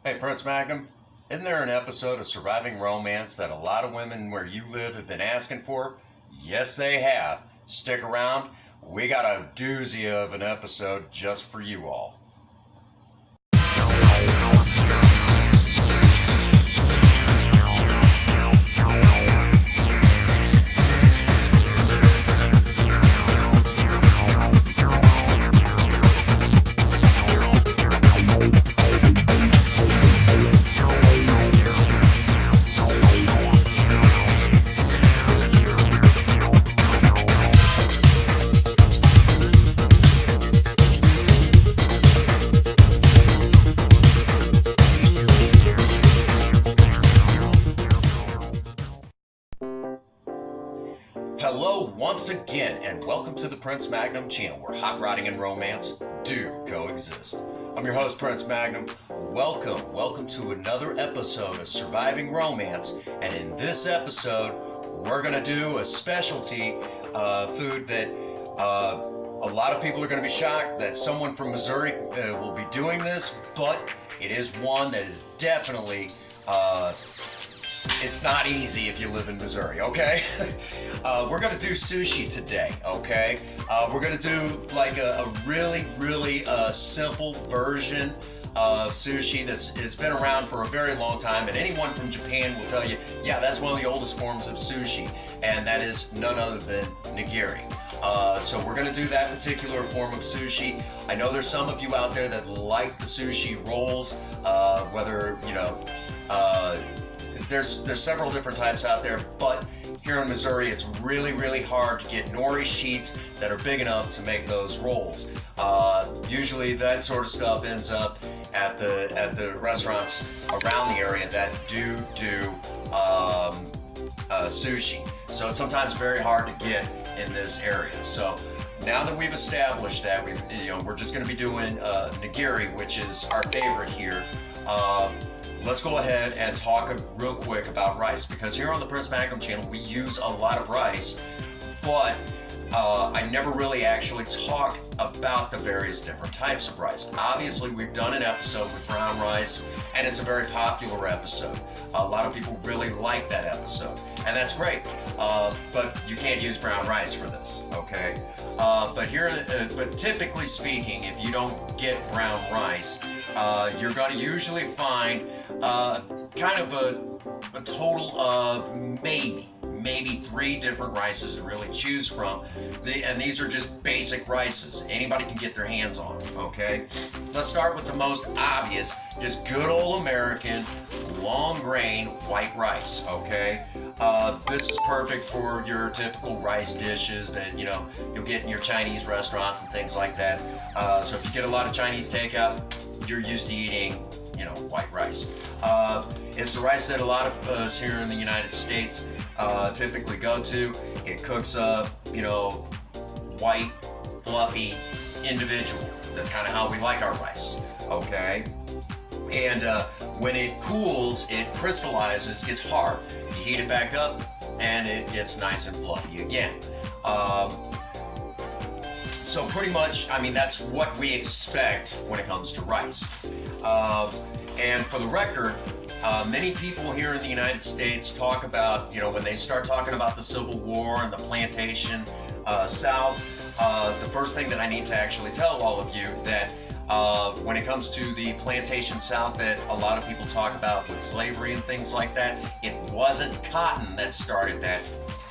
Hey, Prince Magnum, isn't there an episode of Surviving Romance that a lot of women where you live have been asking for? Yes, they have. Stick around. We got a doozy of an episode just for you all. Hello once again, and welcome to the Prince Magnum channel where hot rodding and romance do coexist. I'm your host, Prince Magnum. Welcome to another episode of Surviving Romance, and in this episode, we're gonna do a specialty food that a lot of people are gonna be shocked that someone from Missouri will be doing this, but it is one that is definitely it's not easy if you live in Missouri, okay? We're gonna do sushi today, okay? We're gonna do like a really simple version of sushi it's been around for a very long time, and anyone from Japan will tell you, yeah, that's one of the oldest forms of sushi, and that is none other than nigiri. So we're gonna do that particular form of sushi. I know there's some of you out there that like the sushi rolls, whether, you know, there's several different types out there, but here in Missouri, it's really hard to get nori sheets that are big enough to make those rolls. Usually, that sort of stuff ends up at the restaurants around the area that do sushi. So it's sometimes very hard to get in this area. So now that we've established that, we're just going to be doing nigiri, which is our favorite here. Let's go ahead and talk real quick about rice, because here on the Prince Magnum channel we use a lot of rice, but I never really actually talk about the various different types of rice. Obviously, we've done an episode with brown rice, and it's a very popular episode. A lot of people really like that episode, and that's great. But you can't use brown rice for this, okay? But typically speaking, if you don't get brown rice, you're going to usually find kind of a total of maybe 3 different rices to really choose from. And these are just basic rices. Anybody can get their hands on, okay? Let's start with the most obvious, just good old American long grain white rice, okay? This is perfect for your typical rice dishes that, you know, you'll get in your Chinese restaurants and things like that. So if you get a lot of Chinese takeout, you're used to eating, you know, white rice. It's the rice that a lot of us here in the United States typically go to. It cooks up, you know, white, fluffy, individual. That's kind of how we like our rice, okay? And when it cools, it crystallizes, gets hard. You heat it back up, and it gets nice and fluffy again. So pretty much, I mean, that's what we expect when it comes to rice. And for the record, many people here in the United States talk about, you know, when they start talking about the Civil War and the plantation South, the first thing that I need to actually tell all of you that when it comes to the plantation South that a lot of people talk about with slavery and things like that, it wasn't cotton that started that.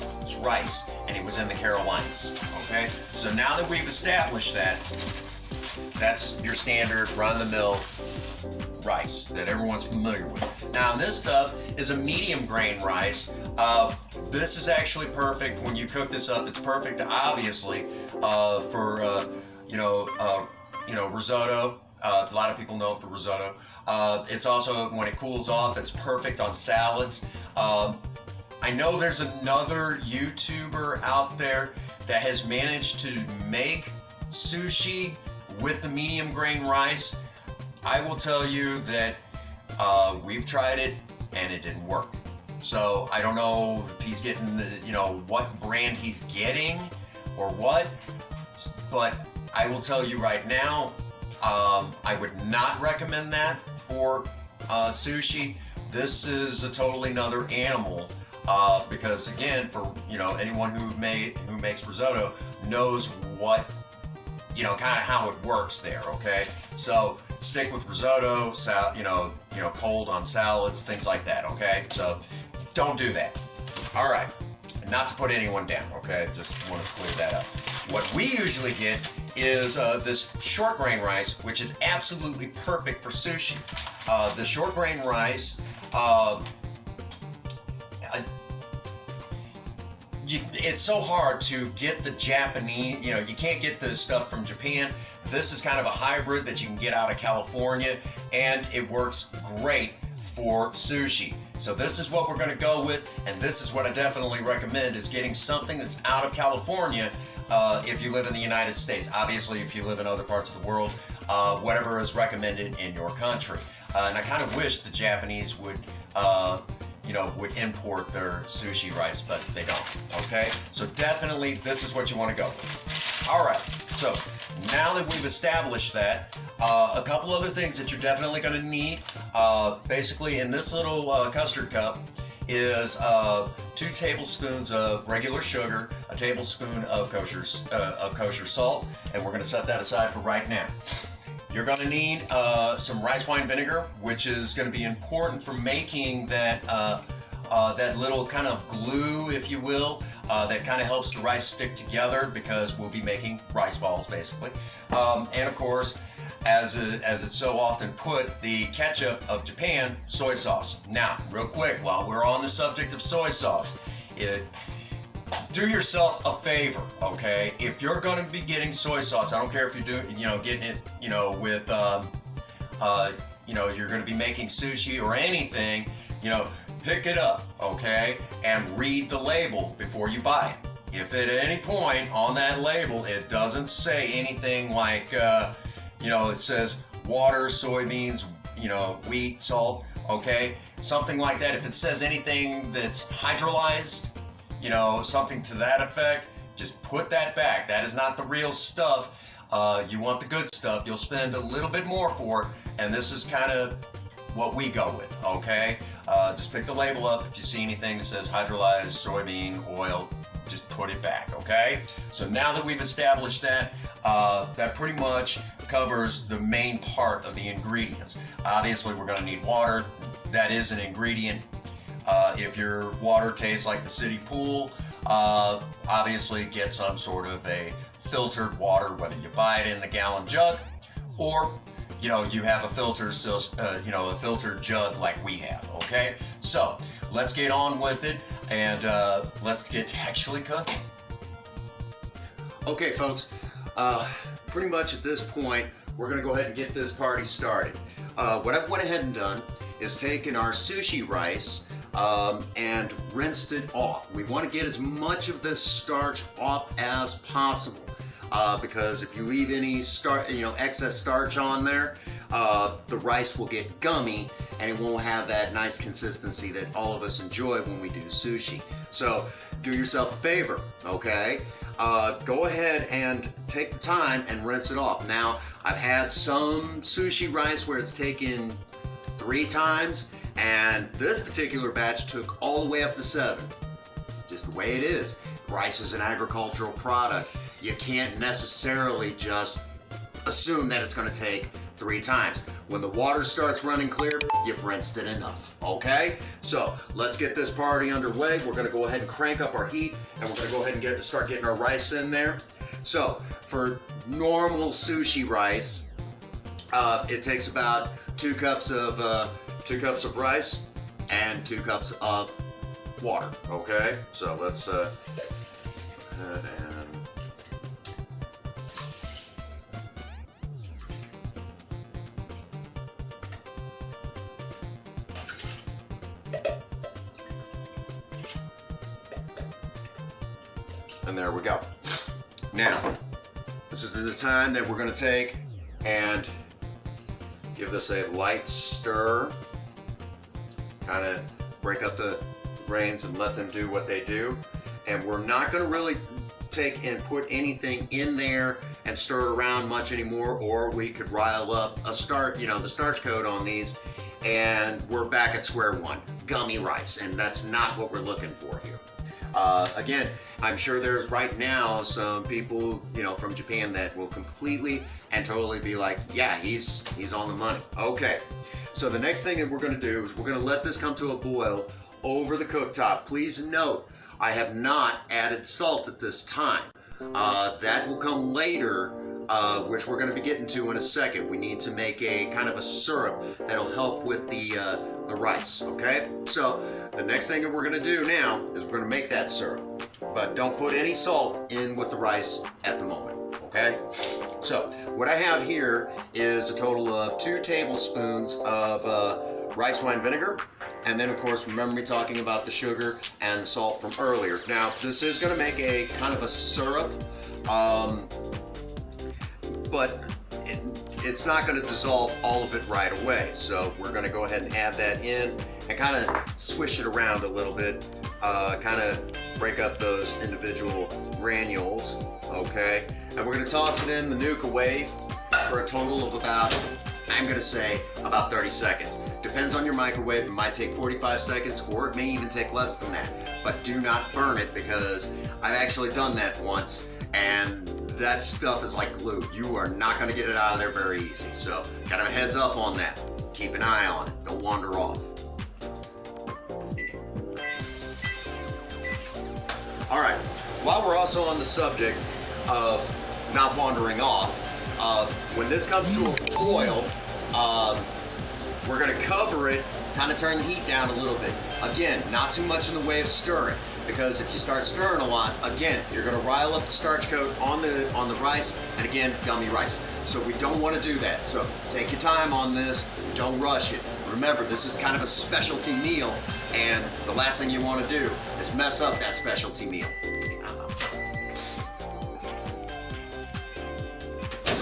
It was rice, and it was in the Carolinas, okay? So now that we've established that, that's your standard run-of-the-mill rice that everyone's familiar with. Now this stuff is a medium grain rice. This is actually perfect when you cook this up. It's perfect, obviously, for risotto. A lot of people know it for risotto. It's also, when it cools off, it's perfect on salads. I know there's another YouTuber out there that has managed to make sushi with the medium grain rice. I will tell you that we've tried it and it didn't work. So I don't know if he's getting what brand he's getting or what, but I will tell you right now, I would not recommend that for sushi, this is a totally another animal. Because again, for anyone who makes risotto knows what kind of how it works there. Okay, so stick with risotto, cold on salads, things like that. Okay, so don't do that. All right, not to put anyone down. Okay, just want to clear that up. What we usually get is this short grain rice, which is absolutely perfect for sushi. The short grain rice. It's so hard to get the Japanese, you can't get the stuff from Japan. This is kind of a hybrid that you can get out of California, and it works great for sushi. So this is what we're going to go with, and this is what I definitely recommend, is getting something that's out of California if you live in the United States. Obviously, if you live in other parts of the world, whatever is recommended in your country. And I kind of wish the Japanese would import their sushi rice, but they don't. Okay, so definitely this is what you want to go with. All right, so now that we've established that, a couple other things that you're definitely going to need, basically in this little custard cup, is 2 tablespoons of regular sugar, a tablespoon of kosher salt, and we're going to set that aside for right now. You're going to need some rice wine vinegar, which is going to be important for making that little kind of glue, if you will, that kind of helps the rice stick together, because we'll be making rice balls basically. And of course, as it's so often put, the ketchup of Japan, soy sauce. Now, real quick, while we're on the subject of soy sauce, do yourself a favor, okay? If you're going to be getting soy sauce, I don't care if you're getting it, with, you're going to be making sushi or anything, pick it up, okay? And read the label before you buy it. If at any point on that label it doesn't say anything like, it says water, soybeans, wheat, salt, okay? Something like that. If it says anything that's hydrolyzed, something to that effect, just put that back. That is not the real stuff. You want the good stuff. You'll spend a little bit more for it, and this is kind of what we go with, okay? Just pick the label up. If you see anything that says hydrolyzed soybean oil, just put it back, okay? So now that we've established that, that pretty much covers the main part of the ingredients. Obviously, we're going to need water. That is an ingredient. If your water tastes like the city pool, obviously get some sort of a filtered water, whether you buy it in the gallon jug or you have a filtered jug like we have. Okay, so let's get on with it, and let's get to actually cooking. Okay, folks, pretty much at this point, we're gonna go ahead and get this party started. What I've went ahead and done is taken our sushi rice and rinsed it off. We want to get as much of this starch off as possible, because if you leave any excess starch on there, the rice will get gummy and it won't have that nice consistency that all of us enjoy when we do sushi. So do yourself a favor, okay? Go ahead and take the time and rinse it off. Now, I've had some sushi rice where it's taken 3 times, and this particular batch took all the way up to 7. Just the way it is. Rice is an agricultural product. You can't necessarily just assume that it's going to take 3 times. When the water starts running clear, you've rinsed it enough, okay? So let's get this party underway. We're going to go ahead and crank up our heat, and we're going to go ahead and start getting our rice in there. So for normal sushi rice, it takes about 2 cups of rice and 2 cups of water. Okay, so let's go ahead and there we go. Now, this is the time that we're going to take and give this a light stir. Kind of break up the grains and let them do what they do. And we're not going to really take and put anything in there and stir it around much anymore, or we could rile up the starch code on these, and we're back at square one. Gummy rice, and that's not what we're looking for here. Again, I'm sure there's right now some people, from Japan that will completely and totally be like, yeah, he's on the money. Okay, so the next thing that we're going to do is we're going to let this come to a boil over the cooktop. Please note, I have not added salt at this time. That will come later, which we're going to be getting to in a second. We need to make a kind of a syrup that'll help with the rice, okay? So the next thing that we're going to do now is we're going to make that syrup. But don't put any salt in with the rice at the moment, okay? So what I have here is a total of 2 tablespoons of rice wine vinegar. And then, of course, remember me talking about the sugar and the salt from earlier. Now, this is going to make a kind of a syrup, but it's not going to dissolve all of it right away. So we're going to go ahead and add that in and kind of swish it around a little bit, kind of break up those individual granules, okay? And we're going to toss it in the nuke away for a total of about, I'm going to say, about 30 seconds. Depends on your microwave. It might take 45 seconds, or it may even take less than that. But do not burn it, because I've actually done that once, and that stuff is like glue. You are not going to get it out of there very easy. So, kind of a heads up on that. Keep an eye on it. Don't wander off. All right. While we're also on the subject of not wandering off, when this comes to a boil, we're going to cover it, kind of turn the heat down a little bit. Again, not too much in the way of stirring, because if you start stirring a lot, again, you're going to rile up the starch coat on the rice, and again, gummy rice. So we don't want to do that. So take your time on this. Don't rush it. Remember, this is kind of a specialty meal, and the last thing you want to do is mess up that specialty meal.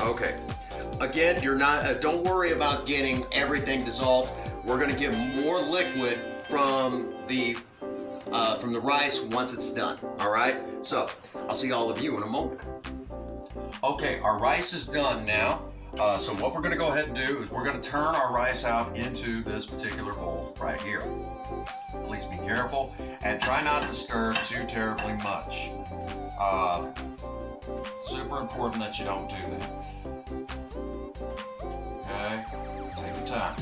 Okay. Again, you're not. Don't worry about getting everything dissolved. We're going to get more liquid from the rice once it's done. All right. So I'll see all of you in a moment. Okay, our rice is done now. So what we're going to go ahead and do is we're going to turn our rice out into this particular bowl right here. Please be careful and try not to stir too terribly much. Super important that you don't do that. Okay, take your time.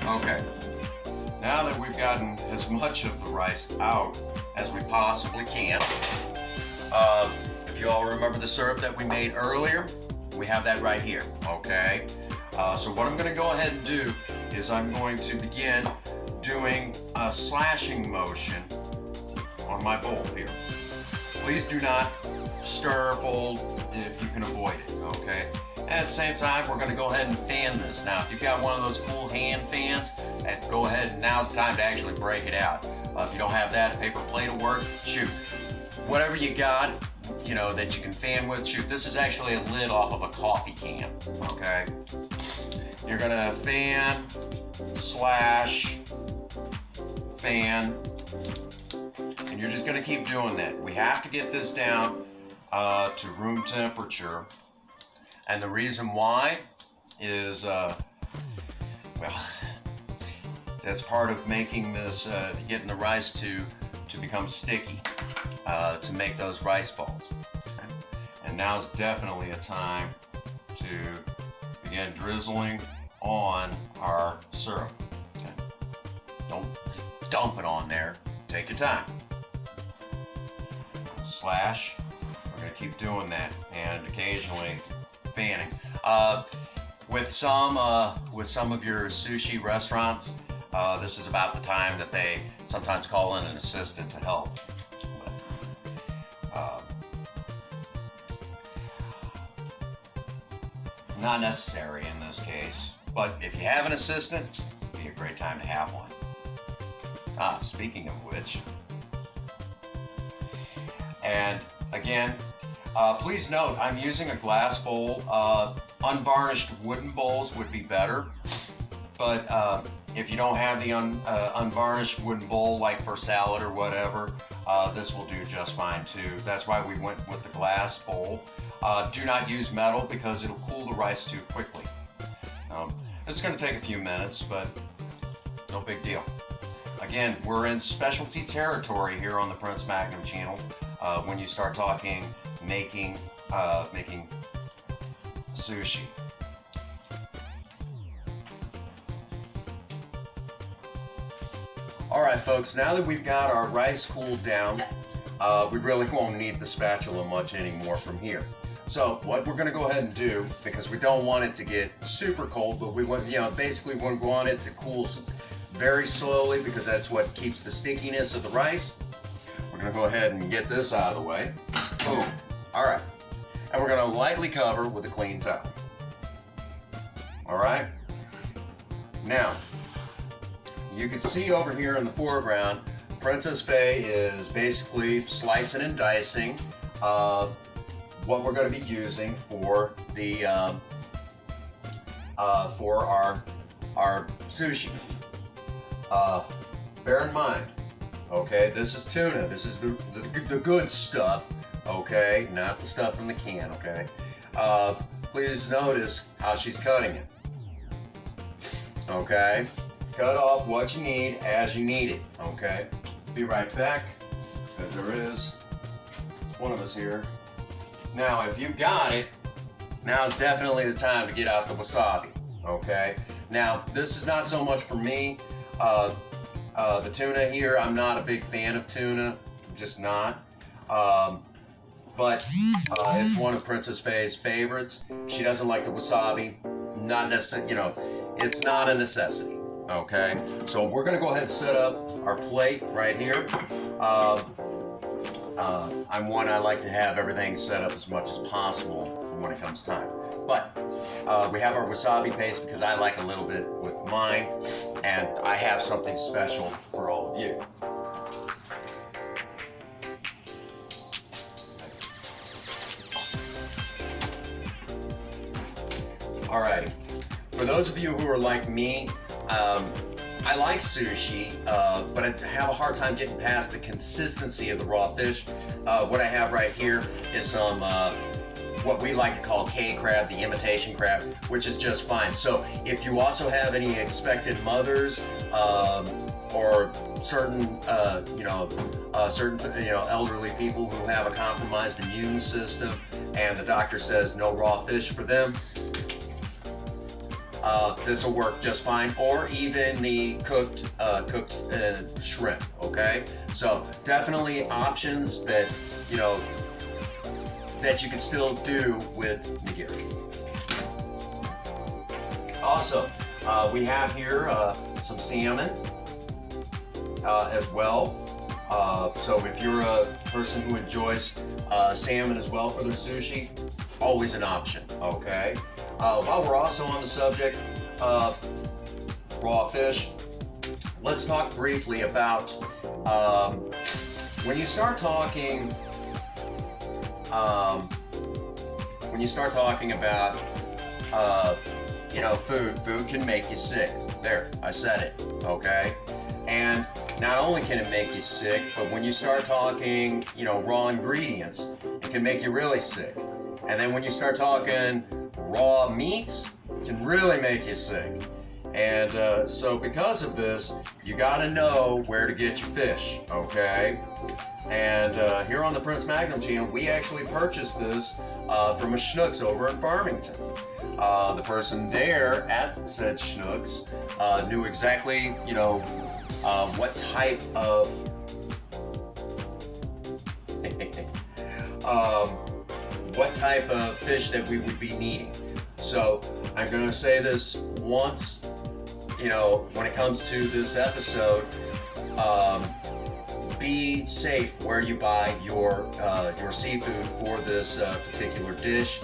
Okay, now that we've gotten as much of the rice out as we possibly can, if you all remember the syrup that we made earlier, we have that right here, okay? So what I'm going to go ahead and do is I'm going to begin doing a slashing motion on my bowl here. Please do not stir, fold if you can avoid it, okay? And at the same time, we're going to go ahead and fan this. Now, if you've got one of those cool hand fans, go ahead and now's the time to actually break it out. If you don't have that, a paper plate will work. Shoot. Whatever you got, that you can fan with, shoot. This is actually a lid off of a coffee can, okay? You're going to fan, slash, fan, and you're just going to keep doing that. We have to get this down to room temperature. And the reason why is, that's part of making this, getting the rice to become sticky, to make those rice balls. Okay? And now's definitely a time to begin drizzling on our syrup. Okay? Don't just dump it on there. Take your time. Slash. We're going to keep doing that, and occasionally fanning. With some of your sushi restaurants, this is about the time that they sometimes call in an assistant to help. But, not necessary in this case. But if you have an assistant, it'd be a great time to have one. Speaking of which, and again, please note I'm using a glass bowl. Unvarnished wooden bowls would be better, but if you don't have the unvarnished wooden bowl, like for salad or whatever, this will do just fine too. That's why we went with the glass bowl. Do not use metal because it'll cool the rice too quickly. It's going to take a few minutes, but no big deal. Again, we're in specialty territory here on the Prince Magnum channel when you start talking making sushi. Alright folks, now that we've got our rice cooled down, we really won't need the spatula much anymore from here. So what we're going to go ahead and do, because we don't want it to get super cold, but we want, basically we want it to cool very slowly because that's what keeps the stickiness of the rice. We're going to go ahead and get this out of the way. Boom. Alright. And we're going to lightly cover with a clean towel. Alright. Now, you can see over here in the foreground, Princess Faye is basically slicing and dicing what we're going to be using for the for our sushi. Bear in mind, okay, this is tuna. This is the good stuff, okay, not the stuff from the can, okay. Please notice how she's cutting it. Okay, cut off what you need as you need it. Okay, be right back, because there is one of us here. Now, if you got it, now is definitely the time to get out the wasabi. Okay. Now, this is not so much for me. The tuna here, I'm not a big fan of tuna, just not. But it's one of Princess Faye's favorites. She doesn't like the wasabi. Not necessarily, it's not a necessity. Okay, so we're gonna go ahead and set up our plate right here. I like to have everything set up as much as possible when it comes time. But we have our wasabi paste because I like a little bit with mine, and I have something special for all of you. Alrighty, for those of you who are like me, I like sushi, but I have a hard time getting past the consistency of the raw fish. What I have right here is some, what we like to call K-crab, the imitation crab, which is just fine. So if you also have any expectant mothers, or certain, elderly people who have a compromised immune system, and the doctor says no raw fish for them, this will work just fine, or even the cooked shrimp. Okay, so definitely options that that you can still do with nigiri. Also, we have here some salmon as well. So if you're a person who enjoys salmon as well for their sushi, always an option. Okay. While we're also on the subject of raw fish, let's talk briefly about when you start talking about food can make you sick. There, I said it. Okay, and not only can it make you sick, but when you start talking raw ingredients, it can make you really sick. And then when you start talking raw meats, can really make you sick. And so because of this, you gotta know where to get your fish, okay? And here on the Prince Magnum channel, we actually purchased this from a Schnucks over in Farmington. The person there at said Schnucks knew exactly, what type of fish that we would be needing. So I'm going to say this once, when it comes to this episode, be safe where you buy your seafood for this particular dish.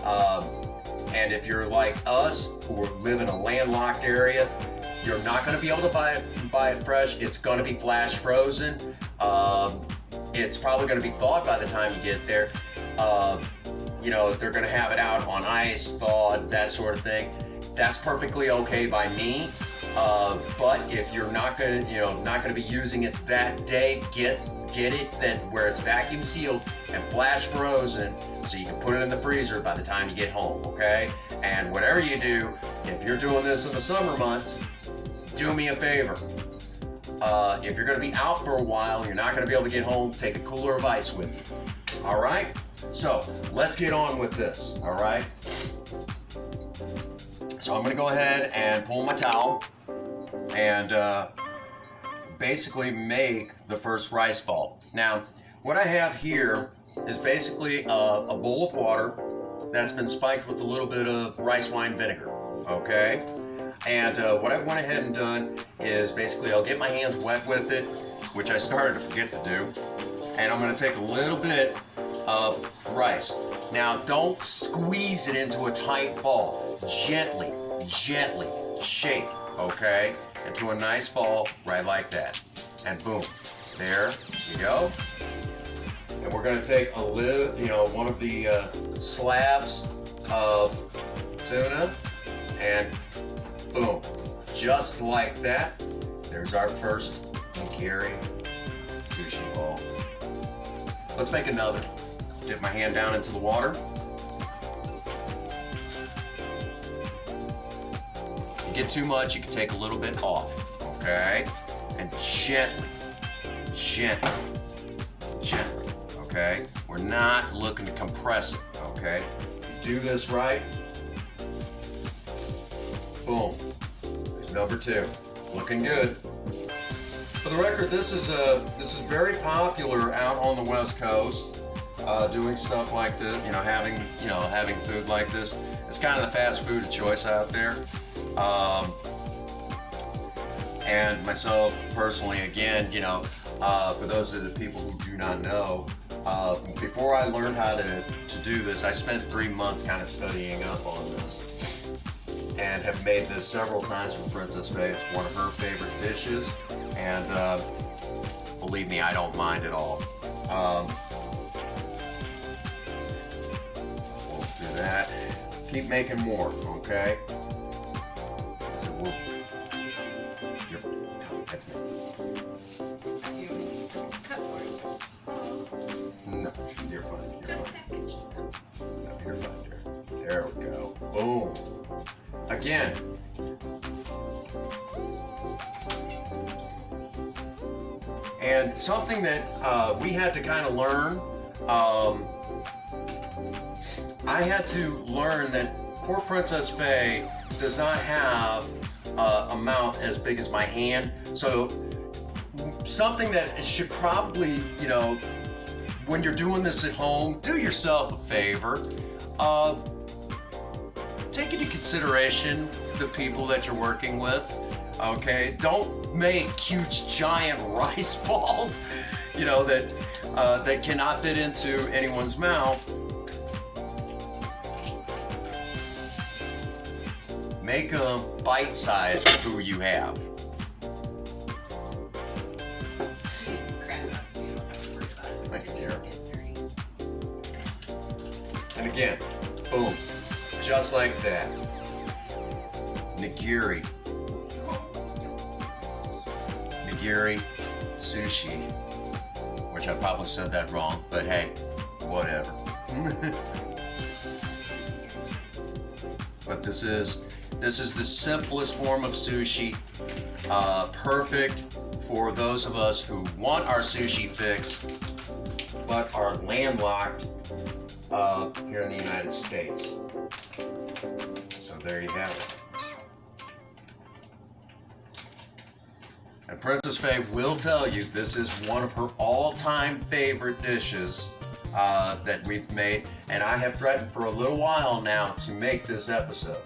And if you're like us, who live in a landlocked area, You're not going to be able to buy it fresh. It's going to be flash frozen. It's probably going to be thawed by the time you get there. You know, they're going to have it out on ice, thawed, that sort of thing. That's perfectly okay by me. But if you're not going to be using it that day, get it that where it's vacuum sealed and flash frozen, so you can put it in the freezer by the time you get home. Okay? And whatever you do, if you're doing this in the summer months, do me a favor. If you're going to be out for a while and you're not going to be able to get home, take a cooler of ice with you. All right? So let's get on with this. All right? So I'm going to go ahead and pull my towel and basically make the first rice ball. Now, what I have here is basically a bowl of water that's been spiked with a little bit of rice wine vinegar. Okay? And what I've went ahead and done is basically I'll get my hands wet with it, which I started to forget to do, and I'm going to take a little bit of rice. Now, don't squeeze it into a tight ball. Gently shake, okay, into a nice ball right like that. And boom, there you go. And we're going to take a little, one of the slabs of tuna, and boom, just like that, there's our first nigiri sushi ball. Let's make another. Dip my hand down into the water. If you get too much, you can take a little bit off, okay? And gently, okay? We're not looking to compress it, okay? If you do this right, boom, there's number two, looking good. For the record, this is very popular out on the West Coast, doing stuff like this, having food like this. It's kind of the fast food of choice out there. And myself personally, again, for those of the people who do not know, before I learned how to do this, I spent 3 months kind of studying up on this, and have made this several times for Princess Faye. It's one of her favorite dishes, and believe me, I don't mind at all. We'll do that. Keep making more, okay? So that's me. No, you're fine. Just packaged. No, you're fine, dear. There we go. Boom. Again. And something that we had to kind of learn, I had to learn that poor Princess Faye does not have a mouth as big as my hand. So something that should probably, when you're doing this at home, do yourself a favor. Take into consideration the people that you're working with. Okay, don't make huge giant rice balls, that cannot fit into anyone's mouth. Make them bite-sized for who you have. Thank you, dear. And again, boom, just like that. Nigiri sushi, which I probably said that wrong, but hey, whatever. But this is the simplest form of sushi, perfect for those of us who want our sushi fix, but are landlocked here in the United States. So there you have it. And Princess Faye will tell you this is one of her all-time favorite dishes that we've made, and I have threatened for a little while now to make this episode.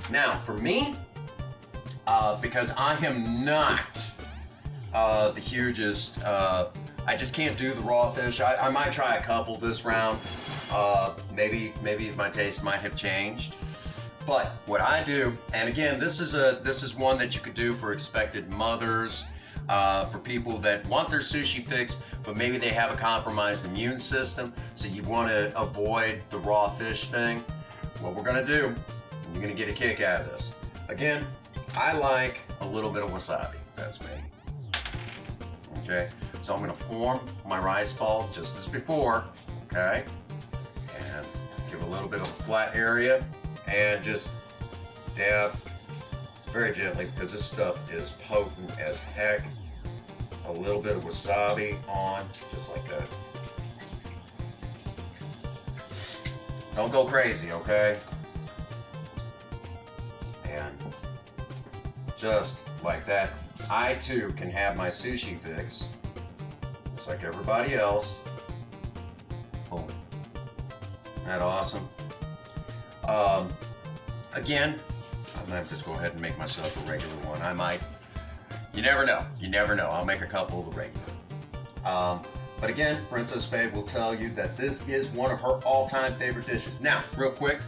Now, for me, because I am not the hugest, I just can't do the raw fish. I might try a couple this round. Maybe my taste might have changed. But what I do, and again, this is one that you could do for expected mothers, for people that want their sushi fix, but maybe they have a compromised immune system, so you want to avoid the raw fish thing. What we're gonna do, you're gonna get a kick out of this. Again, I like a little bit of wasabi. That's me. Okay, so I'm gonna form my rice ball just as before. Okay, and give a little bit of a flat area, and just dab very gently because this stuff is potent as heck. A little bit of wasabi on, just like that. Don't go crazy, okay? And just like that, I too can have my sushi fix, just like everybody else. Boom. Isn't that awesome? Again, I might just go ahead and make myself a regular one. I might. You never know. You never know. I'll make a couple of the regular. But again, Princess Faye will tell you that this is one of her all-time favorite dishes. Now, real quick,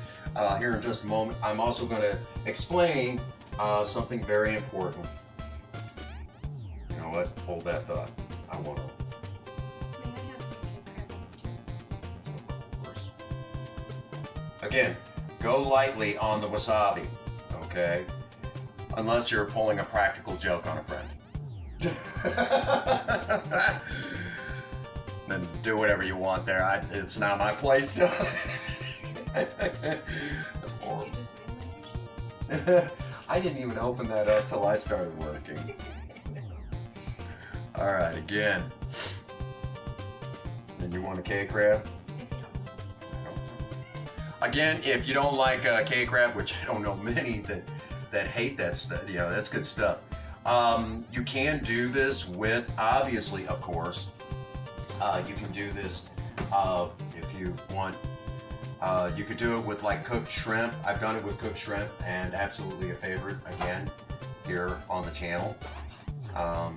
here in just a moment, I'm also going to explain something very important. You know what? Hold that thought. I want to. May I have some cake crackers too? Of course. Again, go lightly on the wasabi, okay? Unless you're pulling a practical joke on a friend. Then do whatever you want there. It's not my place. That's horrible. You just made my sushi. I didn't even open that up till I started working. All right, again. And you want a K-crab? Again, if you don't like K-crab, which I don't know many that hate that stuff, you know, that's good stuff. You can do this with, obviously, of course, you can do this if you want. You could do it with like cooked shrimp. I've done it with cooked shrimp, and absolutely a favorite, again, here on the channel. There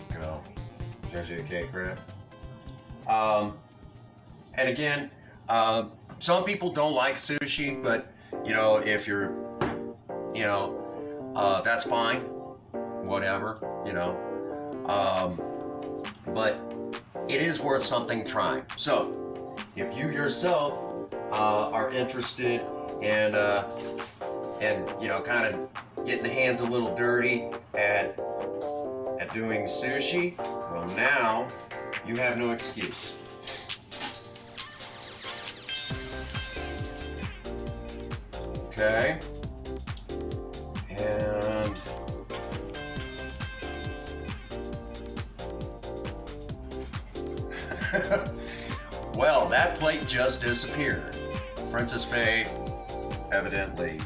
you go. There's your K-crab. And again, some people don't like sushi, but you know, if you're, you know, that's fine, whatever, you know. But it is worth something trying. So, if you yourself are interested in, you know, kind of getting the hands a little dirty at doing sushi, well, now you have no excuse. Okay, and well, that plate just disappeared. Princess Faye, evidently,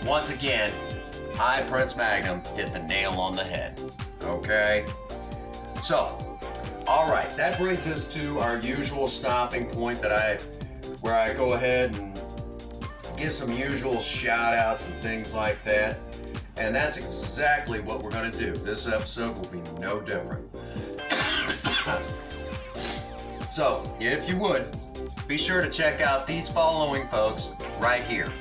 once again, Prince Magnum, hit the nail on the head. Okay, so, all right, that brings us to our usual stopping point where I go ahead and give some usual shout outs and things like that. And that's exactly what we're going to do. This episode will be no different. So, if you would, be sure to check out these following folks right here.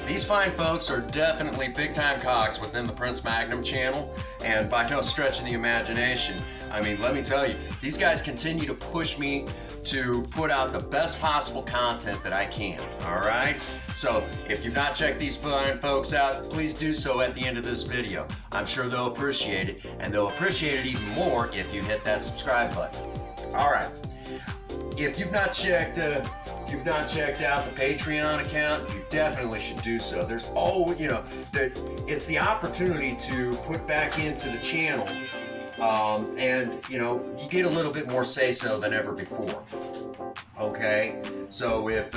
These fine folks are definitely big-time cogs within the Prince Magnum channel, and by no stretch of the imagination, I mean, let me tell you, these guys continue to push me to put out the best possible content that I can, all right? So if you've not checked these fine folks out, please do so at the end of this video. I'm sure they'll appreciate it, and they'll appreciate it even more if you hit that subscribe button. All right, if you've not checked out the Patreon account, you definitely should do so. There's always, you know, it's the opportunity to put back into the channel, and you know, you get a little bit more say-so than ever before. Okay, so if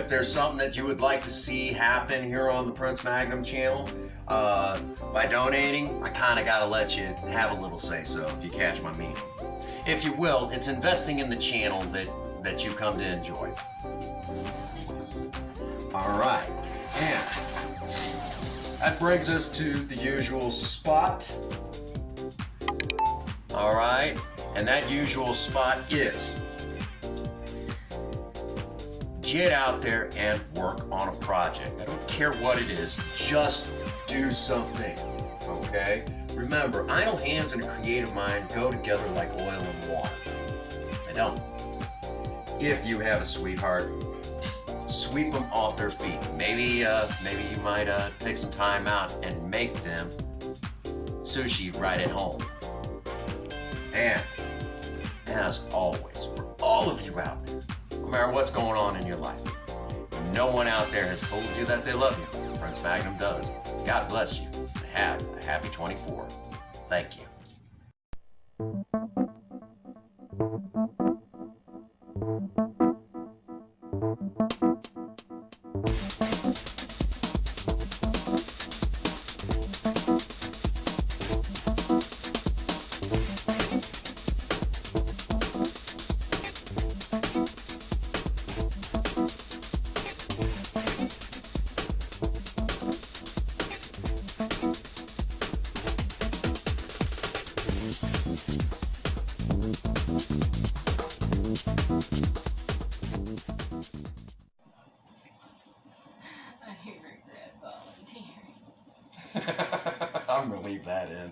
there's something that you would like to see happen here on the Prince Magnum channel, by donating, I kind of got to let you have a little say-so, if you catch my meaning. If you will, it's investing in the channel that you come to enjoy. All right, and that brings us to the usual spot. All right, And that usual spot is get out there and work on a project. I don't care what it is, just do something, okay? Remember, idle hands and a creative mind go together like oil and water. They don't. If you have a sweetheart, sweep them off their feet. Maybe you might take some time out and make them sushi right at home. And as always, for all of you out there, no matter what's going on in your life, no one out there has told you that they love you. Prince Magnum does. God bless you. And have a happy 24. Thank you. I regret volunteering. I'm gonna leave that in.